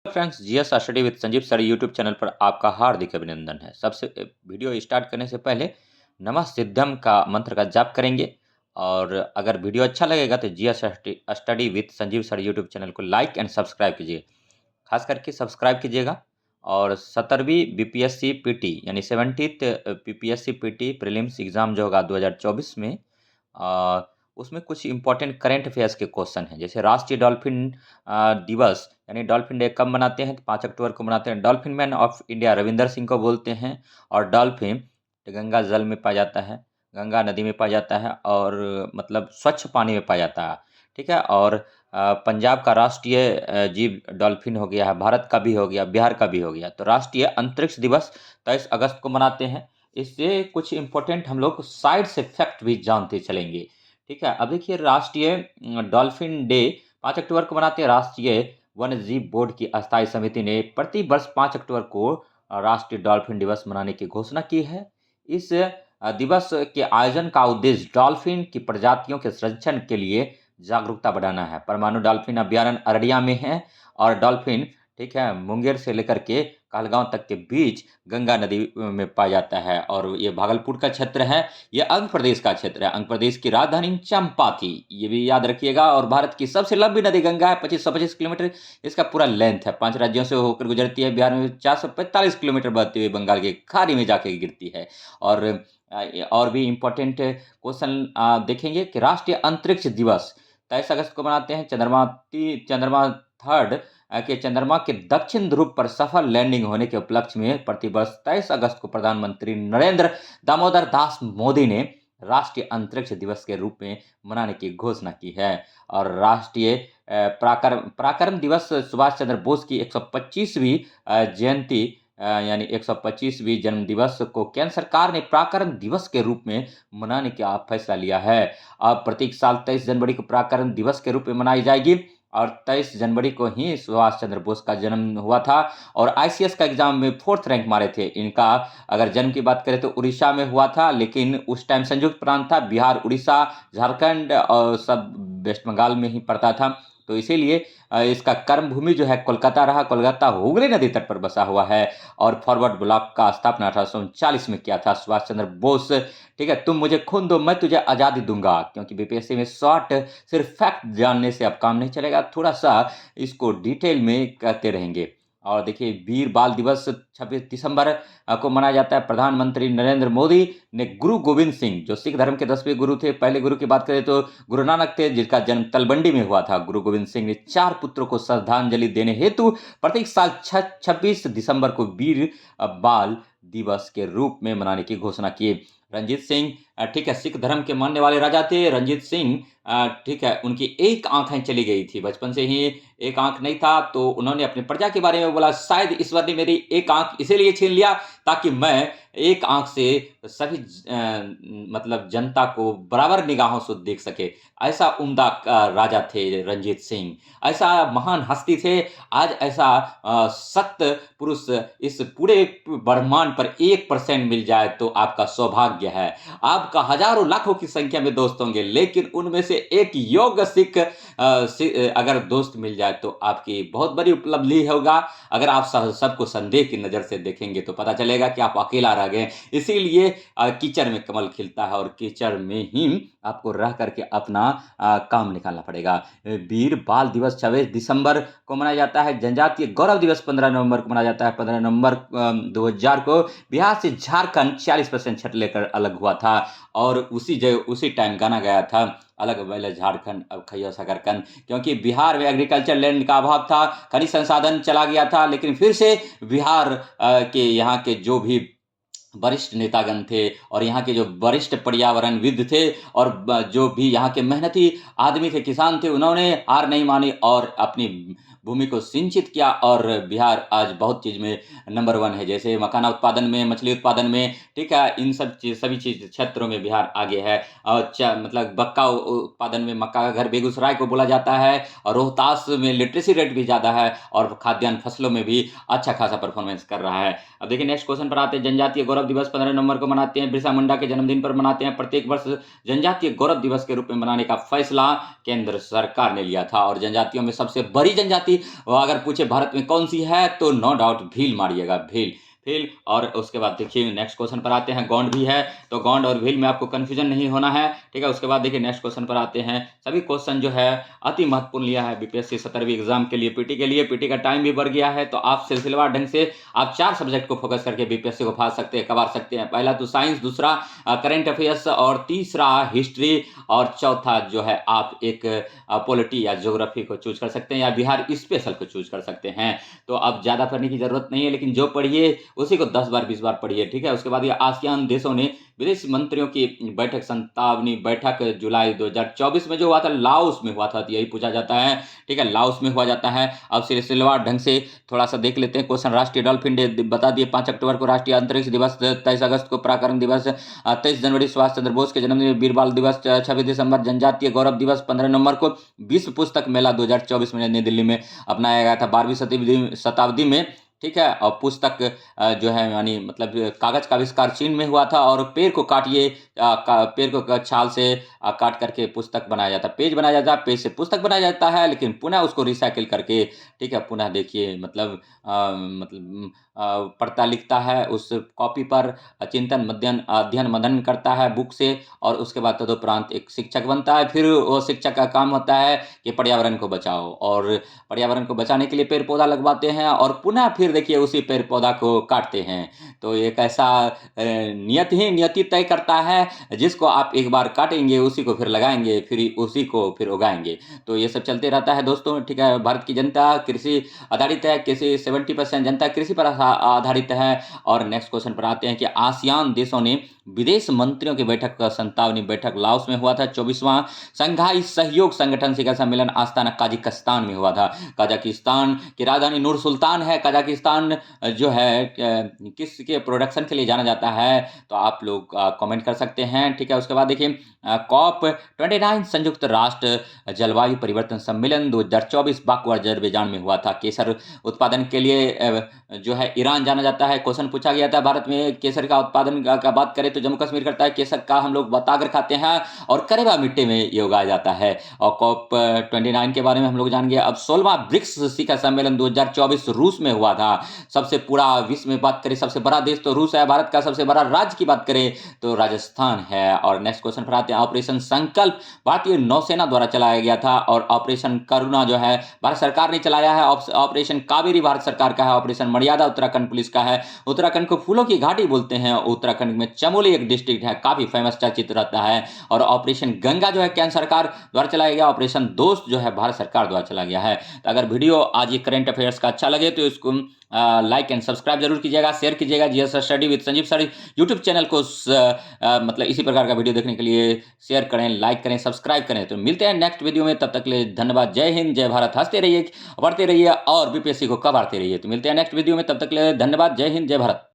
Friends, GS study with Sanjeev sir YouTube channel पर आपका हार्दिक अभिनंदन है। सबसे वीडियो स्टार्ट करने से पहले नमः सिद्धम का मंत्र का जाप करेंगे। और अगर वीडियो अच्छा लगेगा तो GS study with Sanjeev sir YouTube channel को लाइक एंड सब्सक्राइब कीजिए। खास करके सब्सक्राइब कीजिएगा। और 17वीं बीपीएससी पीटी यानी 70th BPSC PT prelims exam जो होगा 2024 में, अ, उसमें कुछ इंपॉर्टेंट करंट अफेयर्स के क्वेश्चन हैं। जैसे राष्ट्रीय डॉल्फिन दिवस यानी डॉल्फिन डे कब मनाते हैं? तो 5 अक्टूबर को मनाते हैं। Dolphin man of India Ravinder Singh को बोलते हैं। और डॉल्फिन गंगा जल में पाया जाता है, गंगा नदी में पाया जाता है और मतलब स्वच्छ पानी में पाया जाता है। ठीक है। और पंजाब का राष्ट्रीय जीव डॉल्फिन हो गया है, भारत का भी हो गया, बिहार का भी हो गया। तो राष्ट्रीय अंतरिक्ष दिवस 23 अगस्त को मनाते हैं। इससे कुछ इंपॉर्टेंट हम लोग साइड से फैक्ट भी जानते चलेंगे। ठीक है। अब देखिए, राष्ट्रीय डॉल्फिन डे 5 अक्टूबर को मनाते हैं। राष्ट्रीय वन्य जीव बोर्ड की अस्थायी समिति ने प्रति वर्ष 5 अक्टूबर को राष्ट्रीय डॉल्फिन दिवस मनाने की घोषणा की है। इस दिवस के आयोजन का उद्देश्य डॉल्फिन की प्रजातियों के संरक्षण के लिए जागरूकता बढ़ाना है। परमाणु डॉल्फिन अभ्यारण्य अररिया में है। और डॉल्फिन, ठीक है, मुंगेर से लेकर के कहलगांव तक के बीच गंगा नदी में पाया जाता है। और ये भागलपुर का क्षेत्र है। ये आंध्र प्रदेश का क्षेत्र है। आंध्र प्रदेश की राजधानी चंपा थी, ये भी याद रखिएगा। और भारत की सबसे लंबी नदी गंगा है, 2525 किलोमीटर इसका पूरा लेंथ है। 5 राज्यों से होकर गुजरती है। बिहार में 445 किलोमीटर बहती हुई बंगाल की खाड़ी में जाके गिरती है। और भी इम्पोर्टेंट क्वेश्चन देखेंगे कि राष्ट्रीय अंतरिक्ष दिवस 23 अगस्त को मनाते हैं। चंद्रमा थर्ड के चंद्रमा के दक्षिण ध्रुव पर सफल लैंडिंग होने के उपलक्ष्य में प्रतिवर्ष 23 अगस्त को प्रधानमंत्री नरेंद्र दामोदर दास मोदी ने राष्ट्रीय अंतरिक्ष दिवस के रूप में मनाने की घोषणा की है। और राष्ट्रीय पराक्रम दिवस सुभाष चंद्र बोस की 125वीं जयंती यानी 125वीं जन्म दिवस को केंद्र सरकार ने पराक्रम दिवस के रूप में मनाने का फैसला लिया है। अब प्रत्येक साल 23 जनवरी को पराक्रम दिवस के रूप में मनाई जाएगी। और 23 जनवरी को ही सुभाष चंद्र बोस का जन्म हुआ था। और आईसीएस का एग्जाम में 4th रैंक मारे थे। इनका अगर जन्म की बात करें तो उड़ीसा में हुआ था, लेकिन उस टाइम संयुक्त प्रांत था, बिहार, उड़ीसा, झारखंड और सब वेस्ट बंगाल में ही पड़ता था। तो इसीलिए इसका कर्म भूमि जो है कोलकाता रहा। कोलकाता हुगली नदी तट पर बसा हुआ है। और फॉरवर्ड ब्लॉक का स्थापना 1839 में किया था सुभाष चंद्र बोस। ठीक है। तुम मुझे खून दो, मैं तुझे आज़ादी दूंगा। क्योंकि बीपीएससी में शॉर्ट सिर्फ फैक्ट जानने से अब काम नहीं चलेगा, थोड़ा सा इसको डिटेल में कहते रहेंगे। और देखिए, वीर बाल दिवस 26 दिसंबर को मनाया जाता है। प्रधानमंत्री नरेंद्र मोदी ने गुरु गोविंद सिंह, जो सिख धर्म के 10वें गुरु थे, पहले गुरु की बात करें तो गुरु नानक थे, जिनका जन्म तलवंडी में हुआ था। गुरु गोविंद सिंह ने 4 पुत्रों को श्रद्धांजलि देने हेतु प्रत्येक साल 26 दिसंबर को वीर बाल दिवस के रूप में मनाने की घोषणा की। रंजीत सिंह, ठीक है, सिख धर्म के मानने वाले राजा थे। रंजीत सिंह, ठीक है, उनकी एक आंखें चली गई थी, बचपन से ही एक आंख नहीं था। तो उन्होंने अपनी प्रजा के बारे में बोला, शायद ईश्वर ने मेरी एक आंख इसीलिए छीन लिया ताकि मैं एक आंख से सभी मतलब जनता को बराबर निगाहों से देख सके। ऐसा उम्दा राजा थे रंजीत सिंह, ऐसा महान हस्ती थे। आज ऐसा सत्य पुरुष इस पूरे ब्रह्मांड पर 1% मिल जाए तो आपका सौभाग्य है। आपका हजारों लाखों की संख्या में दोस्त होंगे, लेकिन उनमें से एक योग्य सिख अगर दोस्त मिल जाए तो आपकी बहुत बड़ी उपलब्धि होगा। अगर आप सबको संदेह की नज़र से देखेंगे तो पता चलेगा कि आप अकेला रह गए। इसीलिए कीचड़ में कमल खिलता है और कीचड़ में ही आपको रह करके अपना काम निकालना पड़ेगा। वीर बाल दिवस 26 दिसंबर को मनाया जाता है। जनजातीय गौरव दिवस 15 नवंबर को मनाया जाता है। 15 नवंबर 2000 को बिहार से झारखंड 40% छठ लेकर अलग हुआ था। और उसी टाइम गाना गया था, अलग भइल झारखंड अब खइयो शकरकंद। क्योंकि बिहार में एग्रीकल्चर लैंड का अभाव था, खनिज संसाधन चला गया था। लेकिन फिर से बिहार के यहाँ के जो भी वरिष्ठ नेतागण थे और यहाँ के जो वरिष्ठ पर्यावरणविद थे और जो भी यहाँ के मेहनती आदमी थे, किसान थे, उन्होंने हार नहीं मानी और अपनी भूमि को सिंचित किया। और बिहार आज बहुत चीज़ में नंबर 1 है, जैसे मखाना उत्पादन में, मछली उत्पादन में, ठीक है, इन सभी चीज़ क्षेत्रों में बिहार आगे है। और मतलब मक्का उत्पादन में मक्का का घर बेगूसराय को बोला जाता है। और रोहतास में लिटरेसी रेट भी ज़्यादा है और खाद्यान्न फसलों में भी अच्छा खासा परफॉर्मेंस कर रहा है। अब देखिए, नेक्स्ट क्वेश्चन पर आते हैं। जनजातीय गौरव दिवस 15 नवंबर को मनाते हैं। बिरसा मुंडा के जन्मदिन पर मनाते हैं। प्रत्येक वर्ष जनजातीय गौरव दिवस के रूप में मनाने का फैसला केंद्र सरकार ने लिया था। और जनजातियों में सबसे बड़ी जनजाति भी अगर पूछे भारत में कौन सी है तो नो डाउट भील मारिएगा, भील भील। और उसके बाद देखिए नेक्स्ट क्वेश्चन पर आते हैं, गौंड भी है तो गौंड और भील में आपको कन्फ्यूजन नहीं होना है, ठीक है। उसके बाद देखिए नेक्स्ट क्वेश्चन पर आते हैं, सभी क्वेश्चन जो है अति महत्वपूर्ण लिया है बीपीएससी 17वीं एग्जाम के लिए, पीटी के लिए। पीटी का टाइम भी बढ़ गया है तो आप सिलसिलेवार ढंग से आप 4 सब्जेक्ट को फोकस करके बीपीएससी को फाड़ सकते हैं, कबार सकते हैं। पहला तो साइंस, दूसरा करंट अफेयर्स, और तीसरा हिस्ट्री, और चौथा जो है आप एक पॉलिटी या ज्योग्राफी को चूज कर सकते हैं, या बिहार स्पेशल को चूज कर सकते हैं। तो अब ज़्यादा पढ़ने की जरूरत नहीं है, लेकिन जो पढ़िए उसी को 10 बार 20 बार पढ़िए, ठीक है। उसके बाद ये आसियान देशों ने विदेश मंत्रियों की बैठक 57वीं बैठक जुलाई 2024 में जो हुआ था, लाओस में हुआ था, तो यही पूछा जाता है, ठीक है, लाओस में हुआ जाता है। अब सिलसिलेवार ढंग से थोड़ा सा देख लेते हैं क्वेश्चन। राष्ट्रीय डॉल्फिन डे बता दिए, 5 अक्टूबर को राष्ट्रीय अंतरिक्ष दिवस, 23 अगस्त को पराक्रम दिवस, 23 जनवरी सुभाष चंद्र बोस के जन्मदिन वीर बाल दिवस, 26 दिसंबर जनजातीय गौरव दिवस, 15 नवंबर को विश्व पुस्तक मेला 2024 में नई दिल्ली में अपनाया गया था, 12वीं शताब्दी में, ठीक है। और पुस्तक जो है यानी मतलब कागज का आविष्कार चीन में हुआ था, और पेड़ को काटिए, पेड़ को छाल से काट करके पुस्तक बनाया जाता है, पेज बनाया जाता है, पेज से पुस्तक बनाया जाता है, लेकिन पुनः उसको रिसाइकिल करके, ठीक है, पुनः देखिए मतलब पढ़ता लिखता है उस कॉपी पर, चिंतन मध्यन अध्ययन मनन करता है बुक से, और उसके बाद तदुपरांत एक शिक्षक बनता है। फिर वो शिक्षक का काम होता है कि पर्यावरण को बचाओ, और पर्यावरण को बचाने के लिए पेड़ पौधा लगवाते हैं, और पुनः फिर देखिए उसी पेड़ पौधा को काटते हैं। तो एक ऐसा नियति तय करता है, जिसको आप एक बार काटेंगे उसी को फिर लगाएंगे, फिर उसी को फिर उगाएंगे। तो ये सब चलते रहता है दोस्तों, ठीक है। भारत की जनता कृषि आधारित है, कृषि 70% जनता कृषि पर आधारित है। और नेक्स्ट क्वेश्चन पर आते हैं कि आसियान देशों ने विदेश मंत्रियों की बैठक का 57वीं बैठक लाओस में हुआ था, 24वां शंघाई सहयोग संगठन शिखर सम्मेलन आस्ताना कजाकिस्तान में हुआ था। कजाकिस्तान की राजधानी नूर सुल्तान है। कजाकिस्तान जो है किसके प्रोडक्शन के लिए जाना जाता है, तो आप लोग कमेंट कर सकते हैं, ठीक है। उसके बाद देखिए COP29 संयुक्त राष्ट्र जलवायु परिवर्तन सम्मेलन 2024 बाकू अजरबैजान में हुआ था। केसर उत्पादन के लिए जो है ईरान जाना जाता है। क्वेश्चन पूछा गया था भारत में केसर का उत्पादन का बात करें तो जम्मू कश्मीर करता है। केसर का हम लोग बतागर खाते हैं, और करेबा मिट्टी में ये उगाया जाता है। और COP29 के बारे में हम लोग जान गए। अब 16वां ब्रिक्स शिखर सम्मेलन 2024 रूस में हुआ था। सबसे पूरा विश्व में बात करें सबसे बड़ा देश तो रूस है, भारत का सबसे बड़ा राज्य की बात करें तो राजस्थान है। और नेक्स्ट क्वेश्चन पर आते हैं, ऑपरेशन संकल्प भारतीय नौसेना द्वारा चलाया गया था, और ऑपरेशन करुणा जो है भारत सरकार ने चलाया है। ऑपरेशन कावेरी भारत सरकार का है। ऑपरेशन मर्यादा उत्तराखंड पुलिस का है। उत्तराखंड को फूलों की घाटी बोलते हैं। उत्तराखंड में चमोली एक डिस्ट्रिक्ट है, काफी फेमस चर्चित रहता है। और ऑपरेशन गंगा जो है केंद्र सरकार द्वारा चलाया गया। ऑपरेशन दोस्त जो है भारत सरकार द्वारा चलाया गया है। तो अगर वीडियो आज ये करंट अफेयर्स का अच्छा लगे तो इसको लाइक एंड सब्सक्राइब जरूर कीजिएगा, शेयर कीजिएगा। GS study with Sanjeev sir YouTube channel को मतलब इसी प्रकार का वीडियो देखने के लिए शेयर करें, लाइक करें, सब्सक्राइब करें। तो मिलते हैं नेक्स्ट वीडियो में, तब तक के लिए धन्यवाद। जय हिंद, जय भारत। हंसते रहिए, पढ़ते रहिए, और बीपीएससी को कबाड़ते रहिए। तो मिलते हैं नेक्स्ट वीडियो में, तब तक के लिए धन्यवाद। जय हिंद, जय भारत।